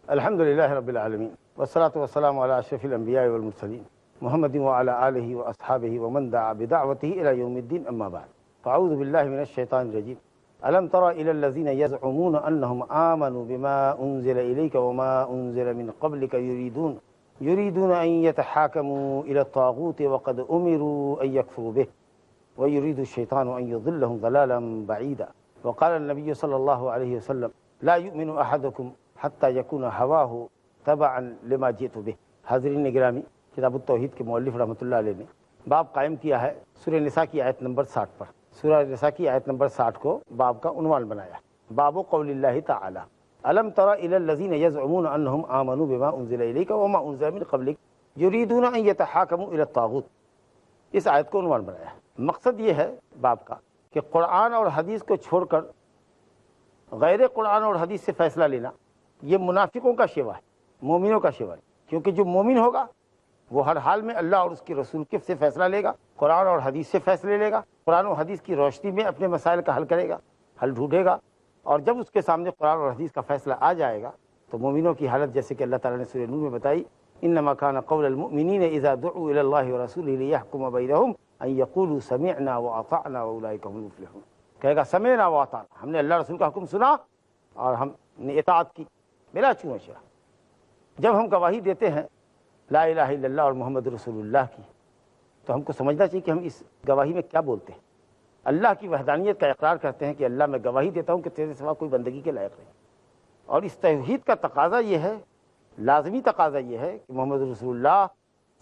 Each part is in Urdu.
الحمد للہ رب العالمین والصلاة والسلام علی اشرف الانبیاء والمرسلین محمد وعلی آلہ واصحابہ ومن دعا بدعوتہ الی یوم الدین اما بعد فاعوذ باللہ من الشیطان الرجیم الم تر الی الذین یزعمون انہم آمنوا بما انزل الیک وما انزل من قبلک یریدون ان یتحاکموا الی الطاغوت وقد امروا ان یکفروا به ویرید الشیطان ان یضلهم ضلالا بعیدا وقال النبی صلی اللہ علیہ وسلم لا یؤمن احدکم حتی یکون ہواہ تبعا لما جئت بہ۔ حاضرین گرامی، کتاب التوحید کے مؤلف رحمۃ اللہ علیہ نے باب قائم کیا ہے سورہ نساء کی آیت نمبر 60 پر۔ سورہ نساء کی آیت نمبر 60 کو باب کا عنوان بنایا، باب قول اللہ تعالی الم تر الی الذین یزعمون انہم آمنوا بما انزل الیک وما انزل من قبلک یریدون ان یتحاکموا الی الطاغوت۔ اس آیت کو عنوان بنایا۔ مقصد یہ ہے باب کا کہ قرآن اور حدیث کو چھوڑ کر غیر قرآن اور حدیث سے فیصلہ لینا یہ منافقوں کا شیوا ہے، مومنوں کا شیوا ہے۔ کیونکہ جو مومن ہوگا وہ ہر حال میں اللہ اور اس کے رسول کے سے فیصلہ لے گا، قرآن اور حدیث سے فیصلے لے گا، قرآن و حدیث کی روشنی میں اپنے مسائل کا حل کرے گا، حل ڈھونڈے گا۔ اور جب اس کے سامنے قرآن اور حدیث کا فیصلہ آ جائے گا تو مومنوں کی حالت جیسے کہ اللہ تعالیٰ نے سورہ نور میں بتائی، انما کان قول المؤمنین اذا دعوا الی اللہ ورسولہ لیحکم بینہم ان یقولوا سمعنا واطعنا واولئک هم المفلحون۔ کہے گا سمعنا واطعنا، ہم نے اللہ رسول کا حکم سنا اور ہم نے اطاعت کی بلا چون چرا۔ جب ہم گواہی دیتے ہیں لا الہ الا اللہ اور محمد رسول اللہ کی تو ہم کو سمجھنا چاہیے کہ ہم اس گواہی میں کیا بولتے ہیں۔ اللہ کی وحدانیت کا اقرار کرتے ہیں کہ اللہ میں گواہی دیتا ہوں کہ تیرے سوا کوئی بندگی کے لائق نہیں۔ اور اس توحید کا تقاضا یہ ہے، لازمی تقاضا یہ ہے کہ محمد رسول اللہ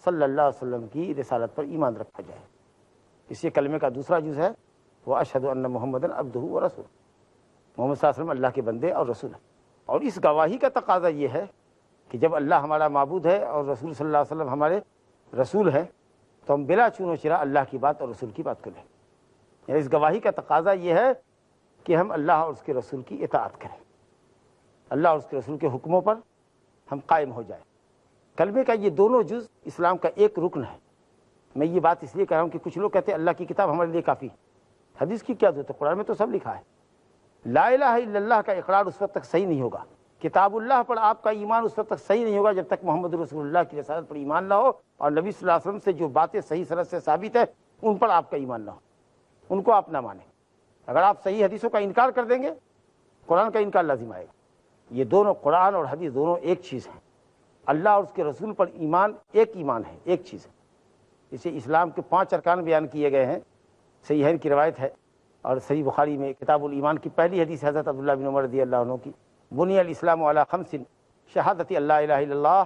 صلی اللہ علیہ وسلم کی رسالت پر ایمان رکھا جائے۔ اسی کلمے کا دوسرا جز ہے وَأَشْهَدُ أَنَّ مُحَمَّدًا عَبْدُهُ وَرَسُولُهُ، محمد صلی اللہ علیہ وسلم اللہ کے بندے اور رسول ہیں۔ اور اس گواہی کا تقاضا یہ ہے کہ جب اللہ ہمارا معبود ہے اور رسول صلی اللہ علیہ وسلم ہمارے رسول ہیں تو ہم بلا چون و چرا اللہ کی بات اور رسول کی بات کریں۔ یعنی اس گواہی کا تقاضا یہ ہے کہ ہم اللہ اور اس کے رسول کی اطاعت کریں، اللہ اور اس کے رسول کے حکموں پر ہم قائم ہو جائیں۔ کلمے کا یہ دونوں جز اسلام کا ایک رکن ہے۔ میں یہ بات اس لیے کہہ رہا ہوں کہ کچھ لوگ کہتے ہیں اللہ کی کتاب ہمارے لیے کافی، حدیث کی کیا ضرورت ہے، قرآن میں تو سب لکھا ہے۔ لا الہ الا اللہ کا اقرار اس وقت تک صحیح نہیں ہوگا، کتاب اللہ پر آپ کا ایمان اس وقت تک صحیح نہیں ہوگا جب تک محمد رسول اللہ کی رسالت پر ایمان نہ ہو اور نبی صلی اللہ علیہ وسلم سے جو باتیں صحیح سند سے ثابت ہے ان پر آپ کا ایمان نہ ہو، ان کو آپ نہ مانیں۔ اگر آپ صحیح حدیثوں کا انکار کر دیں گے قرآن کا انکار لازم آئے گا۔ یہ دونوں قرآن اور حدیث دونوں ایک چیز ہیں۔ اللہ اور اس کے رسول پر ایمان ایک ایمان ہے، ایک چیز ہے۔ اسے اسلام کے 5 ارکان بیان کیے گئے ہیں، صحیحین کی روایت ہے اور صحیح بخاری میں کتاب الایمان کی پہلی حدیث حضرت عبداللہ بن عمر رضی اللہ عنہ کی، بنی الاسلام علی 5 شہادت اللہ الہ الا اللہ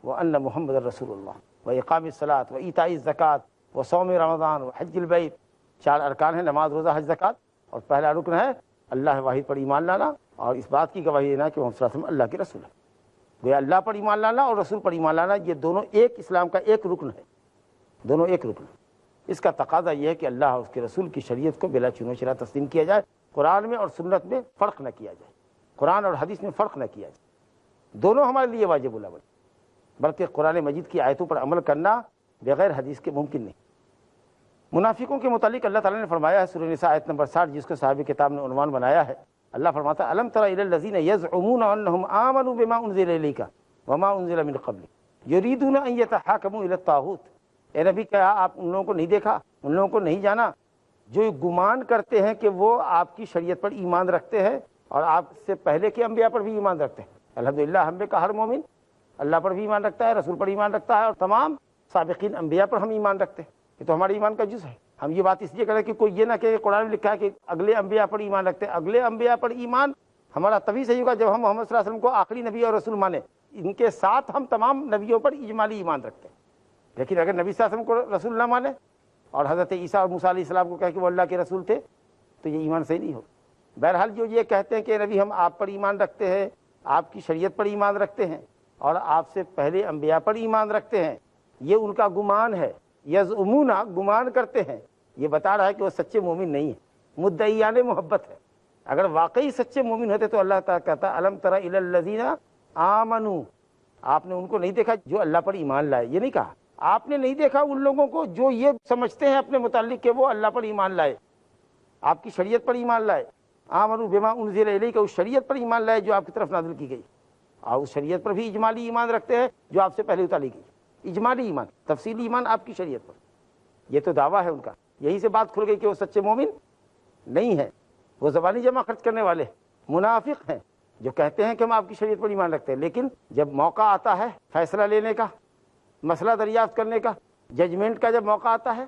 وان محمد رسول اللہ واقام الصلاۃ وایتاء الزکوٰۃ وصوم رمضان وحج البیت۔ 4 ارکان ہیں، نماز، روزہ، حج، زکوٰۃ، اور پہلا رکن ہے اللہ واحد پر ایمان لانا اور اس بات کی گواہی دینا کہ محمد صلی اللہ علیہ وسلم اللہ کے رسول ہے۔ گویا اللہ پر ایمان لانا اور رسول پر ایمان لانا یہ دونوں ایک اسلام کا ایک رکن ہے، دونوں ایک رکن۔ اس کا تقاضا یہ ہے کہ اللہ اور اس کے رسول کی شریعت کو بلا چون و چرا تسلیم کیا جائے، قرآن میں اور سنت میں فرق نہ کیا جائے، قرآن اور حدیث میں فرق نہ کیا جائے۔ دونوں ہمارے لیے واجب العمل، بلکہ قرآن مجید کی آیتوں پر عمل کرنا بغیر حدیث کے ممکن نہیں۔ منافقوں کے متعلق اللہ تعالیٰ نے فرمایا ہے سورہ نساء آیت نمبر 60، جس کو صاحب کتاب نے عنوان بنایا ہے۔ اللہ فرماتا ہے الم تر الی الذین یزعمون انہم آمنوا بما انزل الیک وما انزل من قبلک یریدون ان یتحاکموا الی الطاغوت۔ اے نبی، کیا آپ ان لوگوں کو نہیں دیکھا، ان لوگوں کو نہیں جانا جو گمان کرتے ہیں کہ وہ آپ کی شریعت پر ایمان رکھتے ہیں اور آپ سے پہلے کے انبیاء پر بھی ایمان رکھتے ہیں۔ الحمدللہ ہم میں کا ہر مومن اللہ پر بھی ایمان رکھتا ہے، رسول پر ایمان رکھتا ہے، اور تمام سابقین انبیاء پر ہم ایمان رکھتے ہیں۔ یہ تو ہمارے ایمان کا جز ہے۔ ہم یہ بات اس لیے کریں کہ کوئی یہ نہ کہ قرآن میں لکھا ہے کہ اگلے انبیاء پر ایمان رکھتے ہیں۔ اگلے انبیاء پر ایمان ہمارا تبھی صحیح ہوگا جب ہم محمد صلی اللہ علیہ وسلم کو آخری نبی اور رسول مانیں۔ ان کے ساتھ ہم تمام نبیوں پر اجمالی ایمان رکھتے ہیں، لیکن اگر نبی صلی اللہ علیہ وسلم کو رسول نہ مانے اور حضرت عیسیٰ اور موسیٰ علیہ السلام کو کہہ کہ وہ اللہ کے رسول تھے تو یہ ایمان صحیح نہیں ہوگا۔ بہرحال جو یہ کہتے ہیں کہ نبی ہم آپ پر ایمان رکھتے ہیں، آپ کی شریعت پر ایمان رکھتے ہیں اور آپ سے پہلے انبیاء پر ایمان رکھتے ہیں، یہ ان کا گمان ہے۔ یزعمون، گمان کرتے ہیں، یہ بتا رہا ہے کہ وہ سچے مومن نہیں ہیں، مدعیان محبت ہے۔ اگر واقعی سچے مومن ہوتے تو اللہ تعالیٰ کہتا الم تر الی الذین آمنوا، آپ نے ان کو نہیں دیکھا جو اللہ پر ایمان لائے۔ یہ نہیں کہا آپ نے نہیں دیکھا ان لوگوں کو جو یہ سمجھتے ہیں اپنے متعلق کہ وہ اللہ پر ایمان لائے، آپ کی شریعت پر ایمان لائے، آمنوا بما انزل الیک، اس شریعت پر ایمان لائے جو آپ کی طرف نازل کی گئی، آپ اس شریعت پر بھی اجمالی ایمان رکھتے ہیں جو آپ سے پہلے اتاری گئی، اجمالی ایمان، تفصیلی ایمان آپ کی شریعت پر، یہ تو دعویٰ ہے ان کا۔ یہی سے بات کھل گئی کہ وہ سچے مومن نہیں ہیں، وہ زبانی جمع خرچ کرنے والے منافق ہیں جو کہتے ہیں کہ ہم آپ کی شریعت پر ایمان رکھتے ہیں، لیکن جب موقع آتا ہے فیصلہ لینے کا، مسئلہ دریافت کرنے کا، ججمنٹ کا جب موقع آتا ہے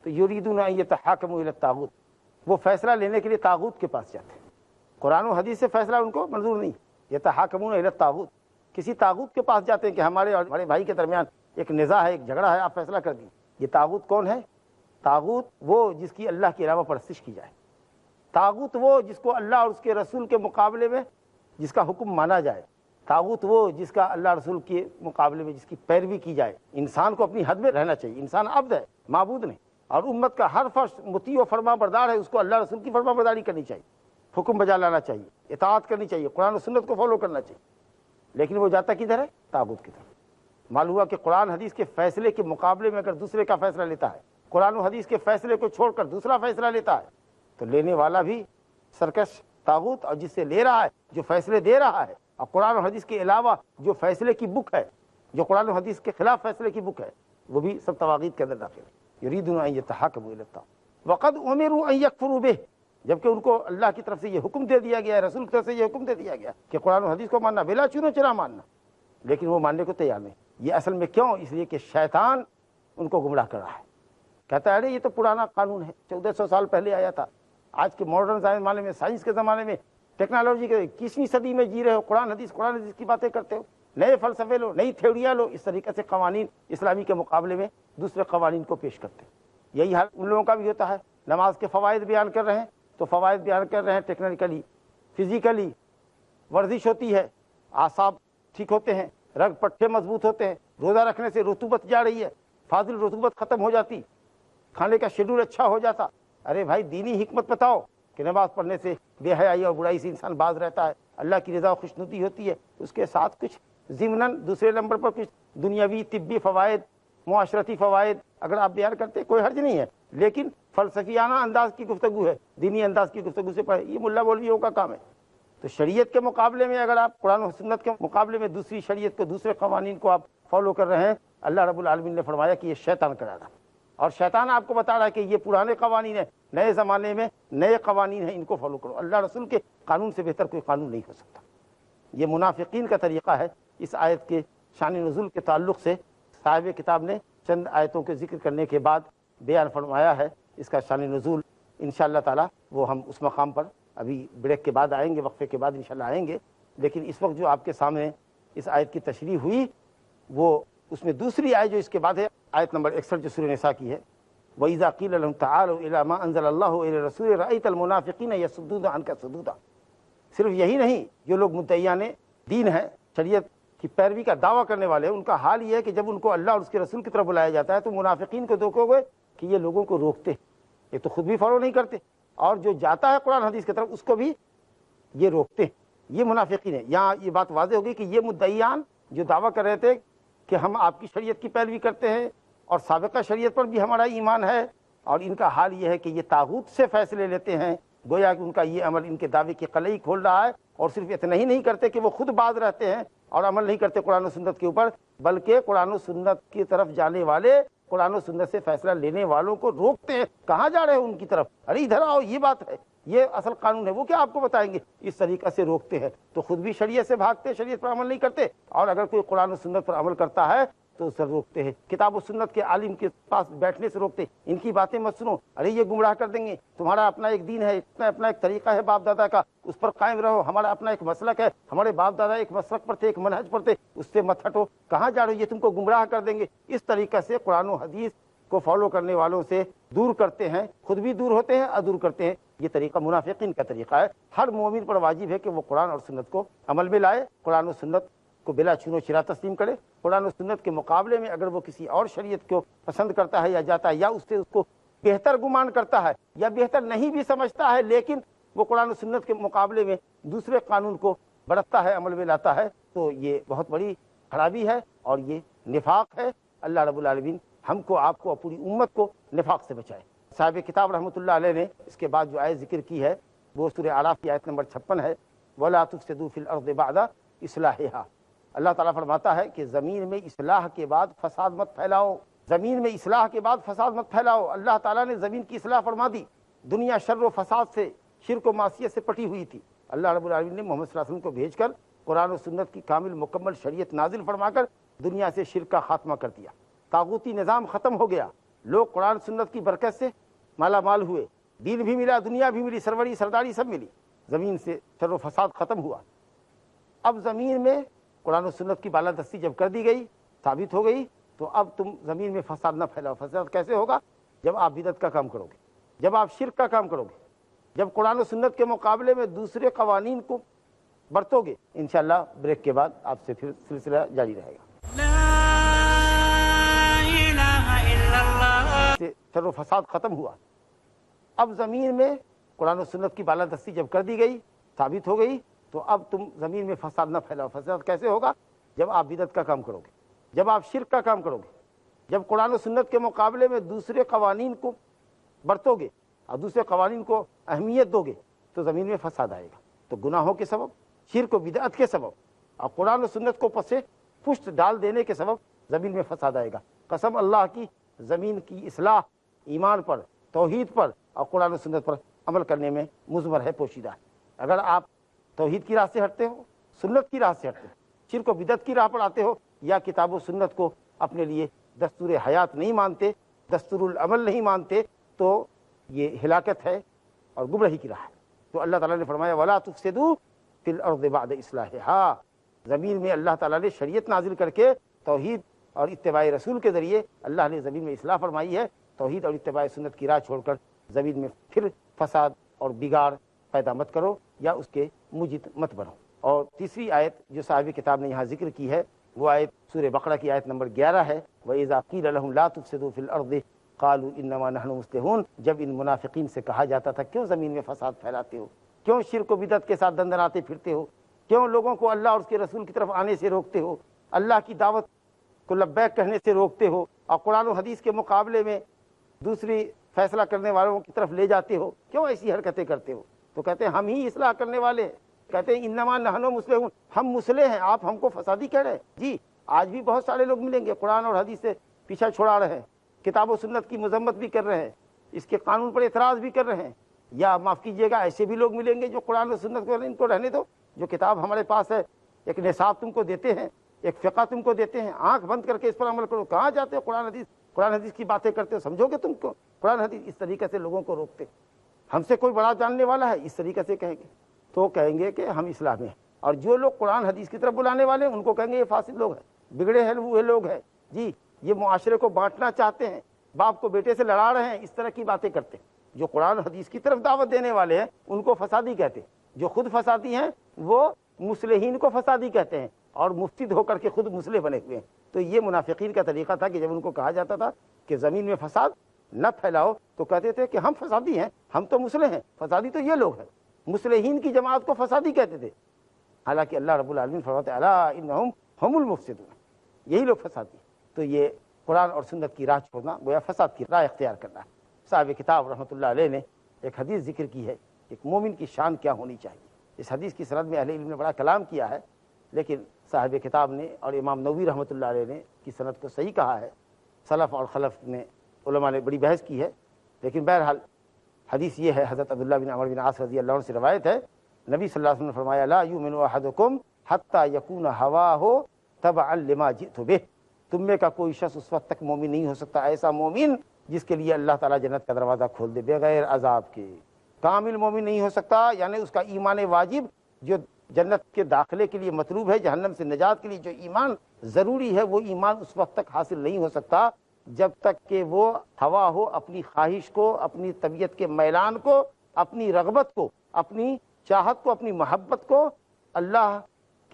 تو یریدون ان یتحاکموا الی الطاغوت، وہ فیصلہ لینے کے لیے طاغوت کے پاس جاتے ہیں۔ قرآن و حدیث سے فیصلہ ان کو منظور نہیں، یتحاکمون الی الطاغوت، کسی طاغوت کے پاس جاتے ہیں کہ ہمارے اور ہمارے بھائی کے درمیان ایک نزاع ہے، ایک جھگڑا ہے، آپ فیصلہ کر دیں۔ یہ طاغوت کون ہے؟ طاغوت وہ جس کی اللہ کے علاوہ پرستش کی جائے، طاغوت وہ جس کو اللہ اور اس کے رسول کے مقابلے میں جس کا حکم مانا جائے، طاغوت وہ جس کا اللہ رسول کے مقابلے میں جس کی پیروی کی جائے۔ انسان کو اپنی حد میں رہنا چاہیے، انسان عبد ہے، معبود نہیں، اور امت کا ہر فرد مطیع و فرما بردار ہے، اس کو اللہ رسول کی فرما برداری کرنی چاہیے، حکم بجا لانا چاہیے، اطاعت کرنی چاہیے، قرآن و سنت کو فالو کرنا چاہیے۔ لیکن وہ جاتا کدھر ہے؟ طاغوت کی طرف۔ معلوم ہوا کہ قرآن حدیث کے فیصلے کے مقابلے میں اگر دوسرے کا فیصلہ لیتا ہے، قرآن و حدیث کے فیصلے کو چھوڑ کر دوسرا فیصلہ لیتا ہے، تو لینے والا بھی سرکش طاغوت، اور جس سے لے رہا ہے، جو فیصلے دے رہا ہے، اور قرآن و حدیث کے علاوہ جو فیصلے کی بک ہے، جو قرآن و حدیث کے خلاف فیصلے کی بک ہے، وہ بھی سب طواغیت کے اندر داخل ہے۔ یریدون ان یتحاکموا الی الطاغوت وقد امروا ان یکفروا بہ، جبکہ ان کو اللہ کی طرف سے یہ حکم دے دیا گیا ہے، رسول کی طرف سے یہ حکم دے دیا گیا کہ قرآن و حدیث کو ماننا، بلا چونو چرا ماننا، لیکن وہ ماننے کو تیار نہیں۔ یہ اصل میں کیوں؟ اس لیے کہ شیطان ان کو گمراہ کر رہا ہے، کہتا ہے ارے یہ تو پرانا قانون ہے، 1400 سال پہلے آیا تھا، آج کے ماڈرن زمانے میں، سائنس کے زمانے میں، ٹیکنالوجی کے 21ویں صدی میں جی رہے ہو، قرآن حدیث کی باتیں کرتے ہو، نئے فلسفے لو، نئی تھیوریاں لو، اس طریقے سے قوانین اسلامی کے مقابلے میں دوسرے قوانین کو پیش کرتے ہیں۔ یہی حال ان لوگوں کا بھی ہوتا ہے، نماز کے فوائد بیان کر رہے ہیں تو فوائد بیان کر رہے ہیں ٹیکنیکلی، فزیکلی ورزش ہوتی ہے، اعصاب ٹھیک ہوتے ہیں، رگ پٹھے مضبوط ہوتے ہیں، روزہ رکھنے سے رطوبت جا رہی ہے، فاضل رطوبت ختم ہو جاتی، کھانے کا شیڈول اچھا ہو جاتا۔ ارے بھائی دینی حکمت بتاؤ کہ نماز پڑھنے سے بے حیائی اور برائی سے انسان باز رہتا ہے، اللہ کی رضا و خوشنودی ہوتی ہے، اس کے ساتھ کچھ ضمناً دوسرے نمبر پر کچھ دنیاوی طبی فوائد، معاشرتی فوائد اگر آپ بیان کرتے کوئی حرج نہیں ہے، لیکن فلسفیانہ انداز کی گفتگو ہے، دینی انداز کی گفتگو سے پڑھے، یہ ملا مولویوں کا کام ہے۔ تو شریعت کے مقابلے میں اگر آپ قرآن و سنت کے مقابلے میں دوسری شریعت کو، دوسرے قوانین کو آپ فالو کر رہے ہیں، اللہ رب العالمین نے فرمایا کہ یہ شیطان کرا رہا، اور شیطان آپ کو بتا رہا ہے کہ یہ پرانے قوانین ہیں، نئے زمانے میں نئے قوانین ہیں، ان کو فالو کرو، اللہ رسول کے قانون سے بہتر کوئی قانون نہیں ہو سکتا۔ یہ منافقین کا طریقہ ہے۔ اس آیت کے شان نزول کے تعلق سے صاحب کتاب نے چند آیتوں کے ذکر کرنے کے بعد بیان فرمایا ہے اس کا شان نزول۔ انشاءاللہ تعالی وہ ہم اس مقام پر ابھی بریک کے بعد آئیں گے، وقفے کے بعد انشاءاللہ آئیں گے، لیکن اس وقت جو آپ کے سامنے اس آیت کی تشریح ہوئی، وہ اس میں دوسری آیت جو اس کے بعد ہے، آیت نمبر 61 جو سورہ نساء کی ہے، وَإِذَا قِيلَ لَهُمْ تَعَالَوْا إِلَىٰ مَا أَنزَلَ اللَّهُ وَإِلَى الرَّسُولِ رَأَيْتَ الْمُنَافِقِينَ يَصُدُّونَ عَنْكَ صُدُودًا۔ صرف یہی نہیں، جو لوگ مدعیان دین ہیں، شریعت کی پیروی کا دعویٰ کرنے والے ہیں، ان کا حال یہ ہے کہ جب ان کو اللہ اور اس کے رسول کی طرف بلایا جاتا ہے تو منافقین کو دیکھو گے کہ یہ لوگوں کو روکتے ہیں، یہ تو خود بھی فالو نہیں کرتے، اور جو جاتا ہے قرآن حدیث کی طرف اس کو بھی یہ روکتے ہیں، یہ منافقین ہیں۔ یہاں یہ بات واضح ہوگی کہ یہ مدعیان جو دعویٰ کر رہے تھے کہ ہم آپ کی شریعت کی پیروی کرتے ہیں اور سابقہ شریعت پر بھی ہمارا ایمان ہے، اور ان کا حال یہ ہے کہ یہ طاغوت سے فیصلے لیتے ہیں، گویا کہ ان کا یہ عمل ان کے دعوے کی قلعی کھول رہا ہے، اور صرف اتنا ہی نہیں کرتے کہ وہ خود باز رہتے ہیں اور عمل نہیں کرتے قرآن و سنت کے اوپر، بلکہ قرآن و سنت کی طرف جانے والے، قرآن و سنت سے فیصلہ لینے والوں کو روکتے ہیں۔ کہاں جا رہے ہیں ان کی طرف؟ ارے ادھر آؤ، یہ بات ہے، یہ اصل قانون ہے، وہ کیا آپ کو بتائیں گے؟ اس طریقے سے روکتے ہیں، تو خود بھی شریعت سے بھاگتے، شریعت پر عمل نہیں کرتے، اور اگر کوئی قرآن و سنت پر عمل کرتا ہے تو اسے روکتے ہیں، کتاب و سنت کے عالم کے پاس بیٹھنے سے روکتے، ان کی باتیں مت سنو، ارے یہ گمراہ کر دیں گے، تمہارا اپنا ایک دین ہے، اپنا ایک طریقہ ہے باپ دادا کا، اس پر قائم رہو، ہمارا اپنا ایک مسلک ہے، ہمارے باپ دادا ایک مسلک پر تھے، ایک منہج پر تھے، اس سے مت ہٹو، کہاں جا رہے ہو، یہ تم کو گمراہ کر دیں گے۔ اس طریقے سے قرآن و حدیث کو فالو کرنے والوں سے دور کرتے ہیں، خود بھی دور ہوتے ہیں اور دور کرتے ہیں۔ یہ طریقہ منافقین کا طریقہ ہے۔ ہر مومن پر واجب ہے کہ وہ قرآن اور سنت کو عمل میں لائے، قرآن و سنت کو بلا چونو چرا تسلیم کرے۔ قرآن و سنت کے مقابلے میں اگر وہ کسی اور شریعت کو پسند کرتا ہے یا جاتا ہے، یا اس سے اس کو بہتر گمان کرتا ہے یا بہتر نہیں بھی سمجھتا ہے، لیکن وہ قرآن و سنت کے مقابلے میں دوسرے قانون کو برتتا ہے، عمل میں لاتا ہے، تو یہ بہت بڑی خرابی ہے اور یہ نفاق ہے۔ اللہ رب العالمین ہم کو، آپ کو اور پوری امت کو نفاق سے بچائے۔ صاحب کتاب رحمۃ اللہ علیہ نے اس کے بعد جو آیت ذکر کی ہے وہ سورہ اعراف کی آیت نمبر 56 ہے، وَلَا تُفْسِدُوا فِي الْأَرْضِ بَعْدَ اصلاحها، اللہ تعالیٰ فرماتا ہے کہ زمین میں اصلاح کے بعد فساد مت پھیلاؤ، زمین میں اصلاح کے بعد فساد مت پھیلاؤ۔ اللہ تعالیٰ نے زمین کی اصلاح فرما دی، دنیا شر و فساد سے، شرک و معصیت سے پٹی ہوئی تھی۔ اللہ رب العالمین نے محمد صلی اللہ علیہ وسلم کو بھیج کر قرآن و سنت کی کامل مکمل شریعت نازل فرما کر دنیا سے شرک کا خاتمہ کر دیا، طاغوتی نظام ختم ہو گیا، لوگ قرآن سنت کی برکت سے مالا مال ہوئے، دین بھی ملا، دنیا بھی ملی، سروری سرداری سب ملی، زمین سے شر و فساد ختم ہوا۔ اب زمین میں قرآن و سنت کی بالادستی جب کر دی گئی، ثابت ہو گئی، تو اب تم زمین میں فساد نہ پھیلاؤ۔ فساد کیسے ہوگا؟ جب آپ بدعت کا کام کرو گے، جب آپ شرک کا کام کرو گے، جب قرآن و سنت کے مقابلے میں دوسرے قوانین کو برتو گے۔ انشاءاللہ بریک کے بعد آپ سے پھر سلسلہ جاری رہے گا۔ شر و فساد ختم ہوا، اب زمین میں قرآن و سنت کی بالادستی جب کر دی گئی، ثابت ہو گئی، تو اب تم زمین میں فساد نہ پھیلاؤ۔ فساد کیسے ہوگا؟ جب آپ بدعت کا کام کرو گے، جب آپ شرک کا کام کرو گے، جب قرآن و سنت کے مقابلے میں دوسرے قوانین کو برتو گے اور دوسرے قوانین کو اہمیت دو گے، تو زمین میں فساد آئے گا۔ تو گناہوں کے سبب، شرک و بدعت کے سبب اور قرآن و سنت کو پس پشت ڈال دینے کے سبب زمین میں فساد آئے گا۔ قسم اللہ کی، زمین کی اصلاح ایمان پر، توحید پر اور قرآن و سنت پر عمل کرنے میں مضمر ہے، پوشیدہ ہے۔ اگر آپ توحید کی راہ سے ہٹتے ہو، سنت کی راہ سے ہٹتے ہو، شرک و بدعت کی راہ پر آتے ہو، یا کتاب و سنت کو اپنے لیے دستور حیات نہیں مانتے، دستور العمل نہیں مانتے، تو یہ ہلاکت ہے اور گمراہی کی راہ ہے۔ تو اللہ تعالیٰ نے فرمایا وَلَا تُفْسِدُوا فِي الْأَرْضِ بَعْدَ إِصْلَاحِهَا، زمین میں اللہ تعالیٰ نے شریعت نازل کر کے توحید اور اتباع رسول کے ذریعے اللہ نے زمین میں اصلاح فرمائی ہے۔ توحید اور اتباع سنت کی راہ چھوڑ کر زمین میں پھر فساد اور بگاڑ پیدا مت کرو یا اس کے مجد مت بنو۔ اور تیسری آیت جو صاحب کتاب نے یہاں ذکر کی ہے، وہ آیت سورہ بقرہ کی آیت نمبر 11 ہے، وَإِذَا قِيلَ لَهُمْ لَا تُفْسِدُوا فِي الْأَرْضِ قَالُوا إِنَّمَا نَحْنُ مُصْلِحُونَ، جب ان منافقین سے کہا جاتا تھا کیوں زمین میں فساد پھیلاتے ہو، کیوں شرک و بدعت کے ساتھ دندناتے پھرتے ہو، کیوں لوگوں کو اللہ اور اس کے رسول کی طرف آنے سے روکتے ہو، اللہ کی دعوت کو لبیک کہنے سے روکتے ہو، اور قرآن و حدیث کے مقابلے میں دوسری فیصلہ کرنے والوں کی طرف لے جاتے ہو، کیوں ایسی حرکتیں کرتے ہو؟ تو کہتے ہیں ہم ہی اصلاح کرنے والے ہیں، کہتے ہیں انما نحن مصلحون، ہم مصلح ہیں، آپ ہم کو فسادی کہہ رہے ہیں۔ جی آج بھی بہت سارے لوگ ملیں گے قرآن اور حدیث سے پیچھا چھڑا رہے ہیں، کتاب و سنت کی مذمت بھی کر رہے ہیں، اس کے قانون پر اعتراض بھی کر رہے ہیں، یا معاف کیجیے گا ایسے بھی لوگ ملیں گے جو قرآن و سنت کو ان کو رہنے دو، جو کتاب ہمارے پاس ہے، ایک نصاب تم کو دیتے ہیں، ایک فقہ تم کو دیتے ہیں، آنکھ بند کر کے اس پر عمل کرو، کہاں جاتے ہو قرآن حدیث کی باتیں کرتے ہو، سمجھو گے تم کو قرآن حدیث اس طریقے سے لوگوں کو روکتے، ہم سے کوئی بڑا جاننے والا ہے اس طریقے سے کہیں گے تو کہیں گے کہ ہم اسلام میں ہیں، اور جو لوگ قرآن حدیث کی طرف بلانے والے ہیں ان کو کہیں گے یہ فاسد لوگ ہیں، بگڑے ہوئے لوگ ہیں، جی یہ معاشرے کو بانٹنا چاہتے ہیں، باپ کو بیٹے سے لڑا رہے ہیں، اس طرح کی باتیں کرتے ہیں۔ جو قرآن حدیث کی طرف دعوت دینے والے ہیں ان کو فسادی کہتے ہیں، جو خود فسادی ہیں وہ مصلحین کو فسادی کہتے ہیں، اور مفسد ہو کر کے خود مصلح بنے ہوئے ہیں۔ تو یہ منافقین کا طریقہ تھا کہ جب ان کو کہا جاتا تھا کہ زمین میں فساد نہ پھیلاؤ تو کہتے تھے کہ ہم فسادی ہیں، ہم تو مصلح ہیں، فسادی تو یہ لوگ ہیں، مصلحین کی جماعت کو فسادی کہتے تھے، حالانکہ اللہ رب العالمین فرماتے ہیں الا انہم ہم المفسدون، یہی لوگ فسادی ہیں۔ تو یہ قرآن اور سنت کی راہ چھوڑنا گویا فساد کی راہ اختیار کرنا ہے۔ صاحب کتاب رحمۃ اللہ علیہ نے ایک حدیث ذکر کی ہے، ایک مومن کی شان کیا ہونی چاہیے۔ اس حدیث کی سند میں اہل علم نے بڑا کلام کیا ہے، لیکن صاحب کتاب نے اور امام نووی رحمۃ اللہ علیہ نے کی سند کو صحیح کہا ہے، سلف اور خلف نے علماء نے بڑی بحث کی ہے، لیکن بہرحال حدیث یہ ہے، حضرت عبداللہ بن عمر بن عاص رضی اللہ عنہ سے روایت ہے، نبی صلی اللہ علیہ وسلم نے فرمایا لا یؤمن احدکم حتی یکون ہواہ تبعا لما جئت بہ، تم میں کا کوئی شخص اس وقت تک مومن نہیں ہو سکتا ایسا مومن جس کے لیے اللہ تعالیٰ جنت کا دروازہ کھول دے بغیر عذاب کے۔ کامل مومن نہیں ہو سکتا، یعنی اس کا ایمان واجب جو جنت کے داخلے کے لیے مطلوب ہے، جہنم سے نجات کے لیے جو ایمان ضروری ہے، وہ ایمان اس وقت تک حاصل نہیں ہو سکتا جب تک کہ وہ ہوا ہو، اپنی خواہش کو، اپنی طبیعت کے میلان کو، اپنی رغبت کو، اپنی چاہت کو، اپنی محبت کو اللہ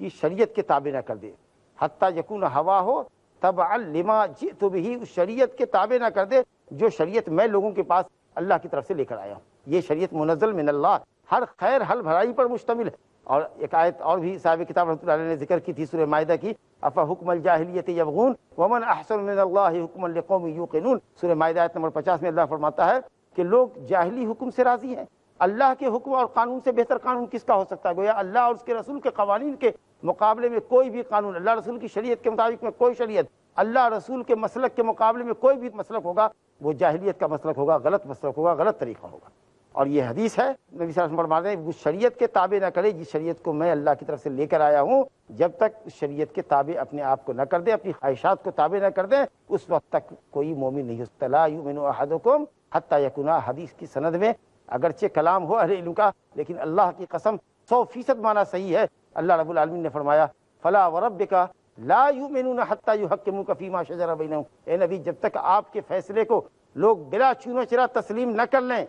کی شریعت کے تابع نہ کر دے۔ حتیٰ یکون ہوا ہو تبعا لما جئت بہ، اس شریعت کے تابع نہ کر دے جو شریعت میں لوگوں کے پاس اللہ کی طرف سے لے کر آیا ہوں۔ یہ شریعت منزل من اللہ، ہر خیر ہر بھلائی پر مشتمل ہے۔ اور ایک آیت اور بھی صاحب کتاب رحمۃ اللہ علیہ نے ذکر کی تھی سورہ مائدہ کی، افا حکم الجاہلیت یبغون ومن احسن من اللہ حکما لقوم یوقنون، سورہ مائدہ آیت نمبر 50 میں اللہ فرماتا ہے کہ لوگ جاہلی حکم سے راضی ہیں، اللہ کے حکم اور قانون سے بہتر قانون کس کا ہو سکتا ہے؟ گویا اللہ اور اس کے رسول کے قوانین کے مقابلے میں کوئی بھی قانون، اللہ رسول کی شریعت کے مطابق میں کوئی شریعت، اللہ رسول کے مسلک کے مقابلے میں کوئی بھی مسلک ہوگا وہ جاہلیت کا مسلک ہوگا، غلط مسلک ہوگا، غلط طریقہ ہوگا۔ اور یہ حدیث ہے، نبی صلی اللہ علیہ وسلم فرماتے ہیں وہ شریعت کے تابع نہ کرے جس شریعت کو میں اللہ کی طرف سے لے کر آیا ہوں، جب تک اس شریعت کے تابع اپنے آپ کو نہ کر دے، اپنی خواہشات کو تابع نہ کر دے، اس وقت تک کوئی مومن نہیں ہو سکتا۔ لا یؤمن احدکم حتی یکون، حدیث کی سند میں اگرچہ کلام ہو اہل علم کا، لیکن اللہ کی قسم 100% معنی صحیح ہے۔ اللہ رب العالمین نے فرمایا فلا وربک لا یؤمنون حتی یحکموک فیما شجر بینہم، اے نبی جب تک آپ کے فیصلے کو لوگ بلا چونو چرا تسلیم نہ کر لیں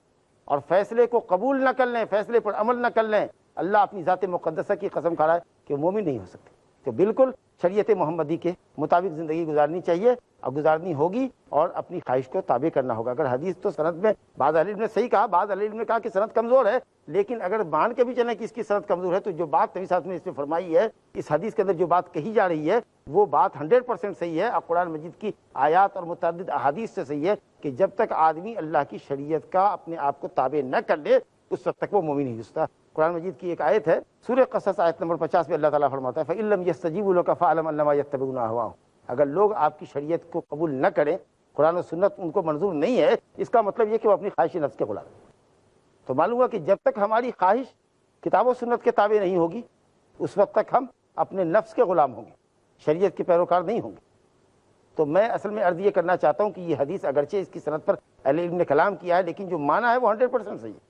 اور فیصلے کو قبول نہ کر لیں، فیصلے پر عمل نہ کر لیں، اللہ اپنی ذات مقدسہ کی قسم کھا رہا ہے کہ مومن نہیں ہو سکتے۔ تو بالکل شریعت محمدی کے مطابق زندگی گزارنی چاہیے اور گزارنی ہوگی، اور اپنی خواہش کو تابع کرنا ہوگا۔ اگر حدیث تو سند میں بعض اہل علم نے صحیح کہا، بعض اہل علم نے کہا کہ سند کمزور ہے، لیکن اگر مان کے بھی چلیں کہ اس کی سند کمزور ہے تو جو بات نبی صاحب نے اس میں فرمائی ہے، اس حدیث کے اندر جو بات کہی جا رہی ہے وہ بات 100% صحیح ہے، اور قرآن مجید کی آیات اور متعدد احادیث سے صحیح ہے کہ جب تک آدمی اللہ کی شریعت کا اپنے آپ کو تابع نہ کر لے اس وقت تک وہ مومن نہیں ہوتا۔ قرآن مجید کی ایک آیت ہے سورہ قصص آیت نمبر 50 میں اللہ تعالیٰ فرماتا ہے فَإِن لَّمْ يَسْتَجِيبُوا لَكَ فَاعْلَمْ أَنَّمَا يَتَّبِعُونَ أَهْوَاءَهُمْ، اگر لوگ آپ کی شریعت کو قبول نہ کریں، قرآن و سنت ان کو منظور نہیں ہے، اس کا مطلب یہ کہ وہ اپنی خواہش نفس کے غلام ہیں۔ تو معلوم ہوا کہ جب تک ہماری خواہش کتاب و سنت کے تابع نہیں ہوگی اس وقت تک ہم اپنے نفس کے غلام ہوں گے، شریعت کے پیروکار نہیں ہوں گے۔ تو میں اصل میں عرض یہ کرنا چاہتا ہوں کہ یہ حدیث اگرچہ اس کی سند پر اہل علم نے کلام کیا ہے، لیکن جو معنی ہے وہ 100% صحیح ہے۔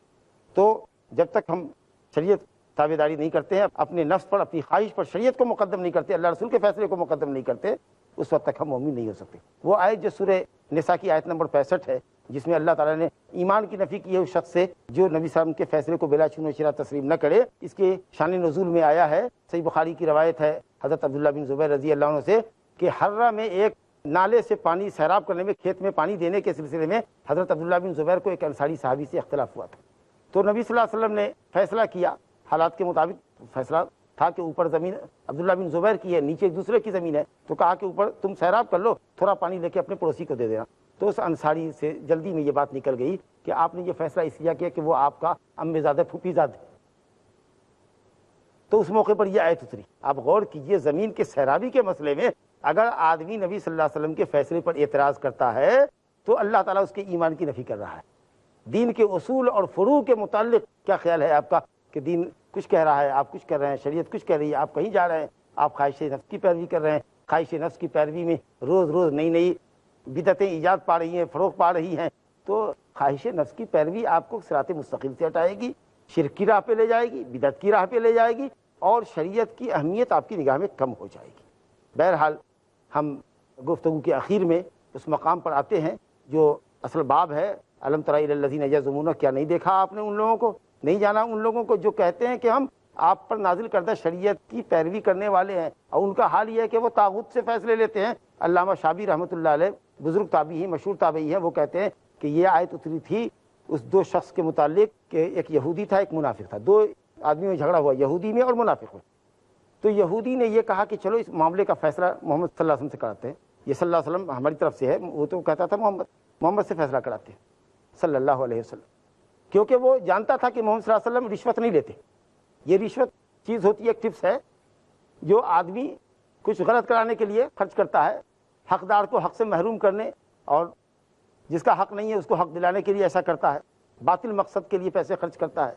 تو جب تک ہم شریعت تابع داری نہیں کرتے ہیں، اپنے نفس پر، اپنی خواہش پر شریعت کو مقدم نہیں کرتے، اللہ رسول کے فیصلے کو مقدم نہیں کرتے، اس وقت تک ہم مومن نہیں ہو سکتے۔ وہ آیت جو سورہ نساء کی آیت نمبر 65 ہے، جس میں اللہ تعالیٰ نے ایمان کی نفی کی ہے اس شخص سے جو نبی صلی اللہ علیہ وسلم کے فیصلے کو بلا چون و چرا تسلیم نہ کرے، اس کے شان نزول میں آیا ہے، صحیح بخاری کی روایت ہے حضرت عبداللہ بن زبیر رضی اللہ عنہ سے کہ حرہ میں ایک نالے سے پانی سیراب کرنے میں، کھیت میں پانی دینے کے سلسلے میں حضرت عبداللہ بن زبیر کو ایک انصاری صحابی سے اختلاف ہوا تھا۔ تو نبی صلی اللہ علیہ وسلم نے فیصلہ کیا، حالات کے مطابق فیصلہ تھا کہ اوپر زمین عبداللہ بن زبیر کی ہے، نیچے ایک دوسرے کی زمین ہے، تو کہا کہ اوپر تم سیراب کر لو، تھوڑا پانی لے کے اپنے پڑوسی کو دے دینا۔ تو اس انصاری سے جلدی میں یہ بات نکل گئی کہ آپ نے یہ فیصلہ اس لیے کیا کہ وہ آپ کا عمے زادہ پھوپھی زاد ہے۔ تو اس موقع پر یہ آیت اتری۔ آپ غور کیجئے، زمین کے سیرابی کے مسئلے میں اگر آدمی نبی صلی اللہ علیہ وسلم کے فیصلے پر اعتراض کرتا ہے تو اللہ تعالیٰ اس کے ایمان کی نفی کر رہا ہے۔ دین کے اصول اور فروع کے متعلق کیا خیال ہے آپ کا کہ دین کچھ کہہ رہا ہے، آپ کچھ کر رہے ہیں، شریعت کچھ کہہ رہی ہے، آپ کہیں جا رہے ہیں، آپ خواہش نفس کی پیروی کر رہے ہیں، خواہش نفس کی پیروی میں روز روز نئی نئی بدعتیں ایجاد پا رہی ہیں، فروغ پا رہی ہیں، تو خواہش نفس کی پیروی آپ کو صراط مستقیم سے ہٹائے گی، شرک کی راہ پہ لے جائے گی، بدعت کی راہ پہ لے جائے گی، اور شریعت کی اہمیت آپ کی نگاہ میں کم ہو جائے گی۔ بہرحال ہم گفتگو کے اخیر میں اس مقام پر آتے ہیں جو اصل باب ہے، الم تر الی الذین یزعمون، کیا نہیں دیکھا آپ نے ان لوگوں کو، نہیں جانا ان لوگوں کو جو کہتے ہیں کہ ہم آپ پر نازل کردہ شریعت کی پیروی کرنے والے ہیں، اور ان کا حال یہ ہے کہ وہ طاغوت سے فیصلے لیتے ہیں۔ علامہ شابی رحمۃ اللہ علیہ بزرگ تابعی ہیں، مشہور تابعی ہیں، وہ کہتے ہیں کہ یہ آیت اتری تھی اس دو شخص کے متعلق کہ ایک یہودی تھا ایک منافق تھا، دو آدمیوں میں جھگڑا ہوا، یہودی میں اور منافق میں۔ تو یہودی نے یہ کہا کہ چلو اس معاملے کا فیصلہ محمد صلی اللہ علیہ وسلم سے کراتے ہیں، یہ صلی اللہ علیہ وسلم ہماری طرف سے ہے، وہ تو کہتا تھا محمد سے فیصلہ کراتے ہیں صلی اللہ علیہ وسلم، کیونکہ وہ جانتا تھا کہ محمد صلی اللہ علیہ وسلم رشوت نہیں لیتے۔ یہ رشوت چیز ہوتی ہے، ایک ٹپس ہے جو آدمی کچھ غلط کرانے کے لیے خرچ کرتا ہے، حقدار کو حق سے محروم کرنے اور جس کا حق نہیں ہے اس کو حق دلانے کے لیے ایسا کرتا ہے، باطل مقصد کے لیے پیسے خرچ کرتا ہے،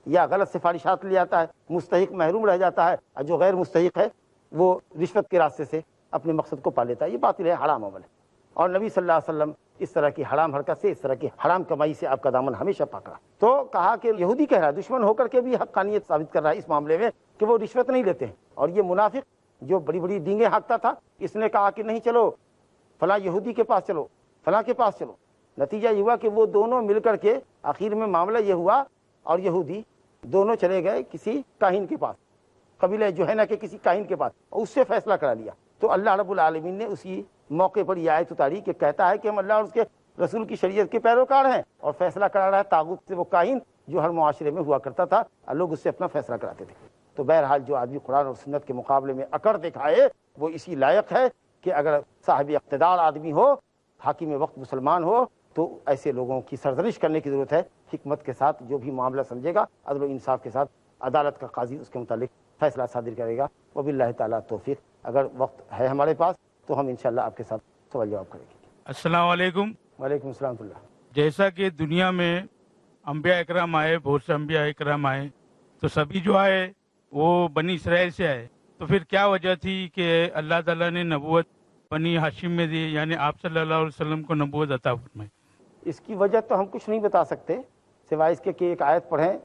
یا غلط سفارشات لے آتا ہے، مستحق محروم رہ جاتا ہے، اور جو غیر مستحق ہے وہ رشوت کے راستے سے اپنے مقصد کو پا لیتا ہے۔ یہ باطل ہے، حرام عمل ہے، اور نبی صلی اللہ علیہ وسلم اس طرح کی حرام حرکت سے، اس طرح کی حرام کمائی سے آپ کا دامن ہمیشہ پکڑا۔ تو کہا کہ یہودی کہہ رہا ہے، دشمن ہو کر کے بھی حقانیت ثابت کر رہا ہے اس معاملے میں کہ وہ رشوت نہیں لیتے ہیں، اور یہ منافق جو بڑی بڑی ڈینگیں ہانکتا تھا، اس نے کہا کہ نہیں چلو فلاں یہودی کے پاس چلو، فلاں کے پاس چلو۔ نتیجہ یہ ہوا کہ وہ دونوں مل کر کے آخر میں معاملہ یہ ہوا، اور یہودی دونوں چلے گئے کسی کاہن کے پاس، قبیلہ جوہینہ کے کسی کاہن کے پاس، اور اس سے فیصلہ کرا لیا۔ تو اللہ رب العالمین نے اسی موقع پر یہ آیت اتاری کہ کہتا ہے کہ ہم اللہ اور اس کے رسول کی شریعت کے پیروکار ہیں، اور فیصلہ کرا رہا ہے طاغوت سے، وہ کاہن جو ہر معاشرے میں ہوا کرتا تھا، اور لوگ اس سے اپنا فیصلہ کراتے تھے۔ تو بہرحال جو آدمی قرآن اور سنت کے مقابلے میں اکڑ دکھائے وہ اسی لائق ہے کہ اگر صاحب اقتدار آدمی ہو، حاکم وقت مسلمان ہو، تو ایسے لوگوں کی سرزنش کرنے کی ضرورت ہے، حکمت کے ساتھ جو بھی معاملہ سمجھے گا عدل و انصاف کے ساتھ عدالت کا قاضی اس کے متعلق فیصلہ صادر کرے گا۔ وباللہ تعالیٰ توفیق۔ اگر وقت ہے ہمارے پاس تو ہم انشاءاللہ آپ کے ساتھ سوال جواب کریں گے۔ السلام علیکم۔ وعلیکم السلام ورحمۃ اللہ۔ جیسا کہ دنیا میں انبیاء اکرام آئے، بہت سے انبیاء اکرام آئے، تو سبھی جو آئے وہ بنی اسرائیل سے آئے، تو پھر کیا وجہ تھی کہ اللہ تعالیٰ نے نبوت بنی ہاشم میں دی، یعنی آپ صلی اللہ علیہ وسلم کو نبوت عطا فرمائی؟ اس کی وجہ تو ہم کچھ نہیں بتا سکتے سوائے اس کے کہ ایک آیت پڑھیں،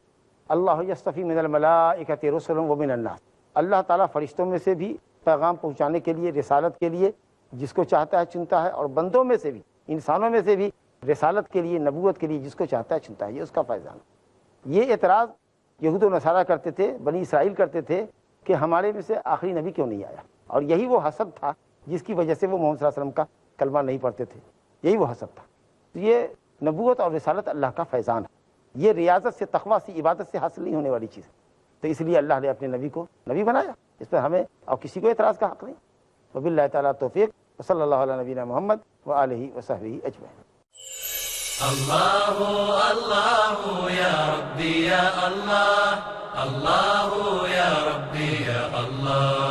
اللہ یصطفی من الملائکۃ رسلا ومن الناس۔ اللہ تعالیٰ فرشتوں میں سے بھی پیغام پہنچانے کے لیے، رسالت کے لیے جس کو چاہتا ہے چنتا ہے، اور بندوں میں سے بھی، انسانوں میں سے بھی رسالت کے لیے، نبوت کے لیے جس کو چاہتا ہے چنتا ہے، یہ اس کا فیضان ہے۔ یہ اعتراض یہود و نصارہ کرتے تھے، بنی اسرائیل کرتے تھے کہ ہمارے میں سے آخری نبی کیوں نہیں آیا، اور یہی وہ حسد تھا جس کی وجہ سے وہ محمد صلی اللہ علیہ وسلم کا کلمہ نہیں پڑھتے تھے، یہی وہ حسد تھا۔ تو یہ نبوت اور رسالت اللہ کا فیضان ہے، یہ ریاضت سے، تقویٰ سے، عبادت سے حاصل نہیں ہونے والی چیز ہے، تو اس لیے اللہ نے اپنے نبی کو نبی بنایا، اس پر ہمیں اور کسی کو اعتراض کا حق نہیں۔ وباللہ تعالیٰ توفیق، وصلی اللہ علیہ نبینا محمد وآلہ وصحبہ اجمعین۔ اللہ اللہ یا ربی یا اللہ، اللہ یا ربی یا اللہ۔